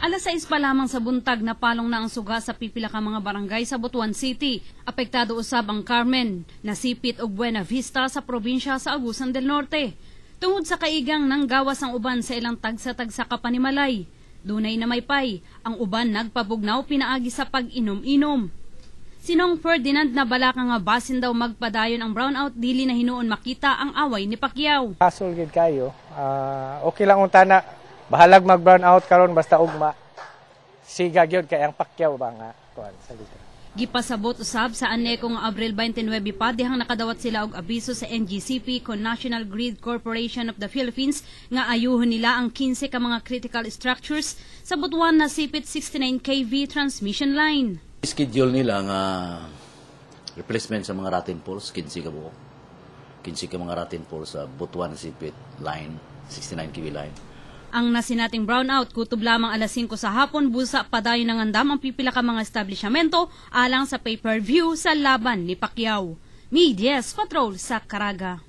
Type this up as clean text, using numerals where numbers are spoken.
Alas 6 pa lamang sa buntag na palong na ang suga sa pipila ka mga barangay sa Butuan City. Apektado usab ang Carmen, Nasipit ug Buena Vista sa probinsya sa Agusan del Norte. Tungod sa kaigang nang gawas ang uban sa ilang tagsa-tagsa ka panimalay. Dunay na maypay, ang uban nagpabugnaw pinaagi sa pag-inom-inom. Sinong Ferdinand na balaka nga basin daw magpadayon ang brownout dili na hinuon makita ang away ni Pacquiao. Kasol gid kayo. Okay lang unta na bahalag mag-brown out karon basta ugma. Siga gyud kay ang Pacquiao ba nga kuan sa liga. Gipasabot usab sa aneko nga Abril 29 pa dihang nakadawat sila og abiso sa NGCP kon National Grid Corporation of the Philippines nga ayuhon nila ang 15 ka mga critical structures sa Butuan Nasipit 69 kV transmission line. Schedule nila nga replacement sa mga rotten poles, 15 ka buo. 15 ka mga rotten poles sa Butuan Nasipit line, 69 kV line. Ang nasinating brownout kutob lamang alas 5 sa hapon busa padayon ng andam ang pipila ka mga establishmento alang sa pay-per-view sa laban ni Pacquiao. Medias Patrol sa Caraga.